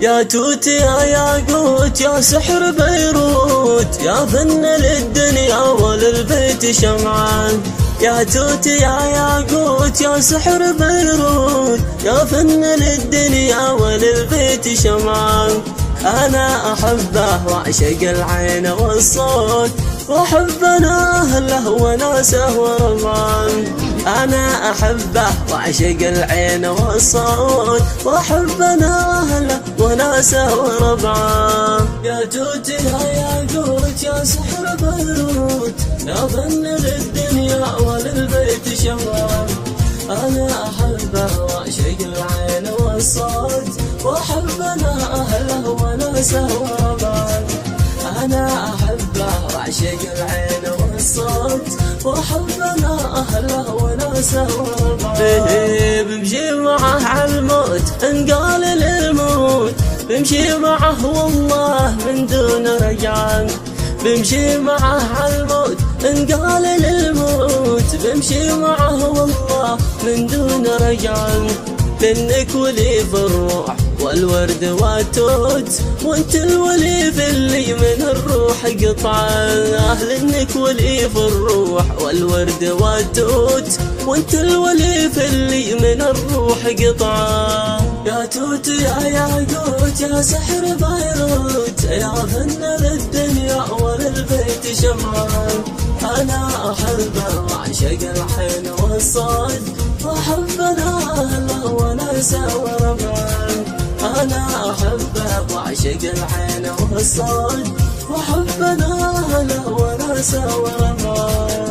يا توت يا ياقوت يا سحر بيروت، يا فن للدنيا وللبيت شمعان. يا توت يا ياقوت يا سحر بيروت، يا فن للدنيا وللبيت شمعان. أنا أحبه وأعشق العين والصوت، وأحب أنا أهله وناسه وربعان. أنا أحبه وأعشق العين والصوت، وأحب أنا أهله وناسه وربعان. يا توت يا ياقوت يا سحر بيروت، يا فن للدنيا وللبيت شمعان. أنا أحبه وأعشق العين والصوت، وأحب أنا أهله وناسه وربعان. أنا أحبه وأعشق العين والصوت، وأحب أنا أهله وناسه وربعان. بمشي معه عالموت إن قال للموت، بمشي معه والله من دون رجعان. بمشي معه عالموت إن قال للموت، بمشي معه والله من دون رجعان. لأنك ولي في الروح والورد والتوت، وانت الولي في اللي من الروح قطعان. لأنك ولي في الروح والورد والتوت، وانت الولي في اللي من الروح قطعان. يا توت يا ياقوت يا سحر بيروت، يا فن للدنيا وللبيت شمعان. أنا أحبه وأعشق الحين والصاد، وأحب أنا أهله وناسه وربعان. أنا أحبه وأعشق الحين والصاد، وأحب أنا أهله وناسه وربعان.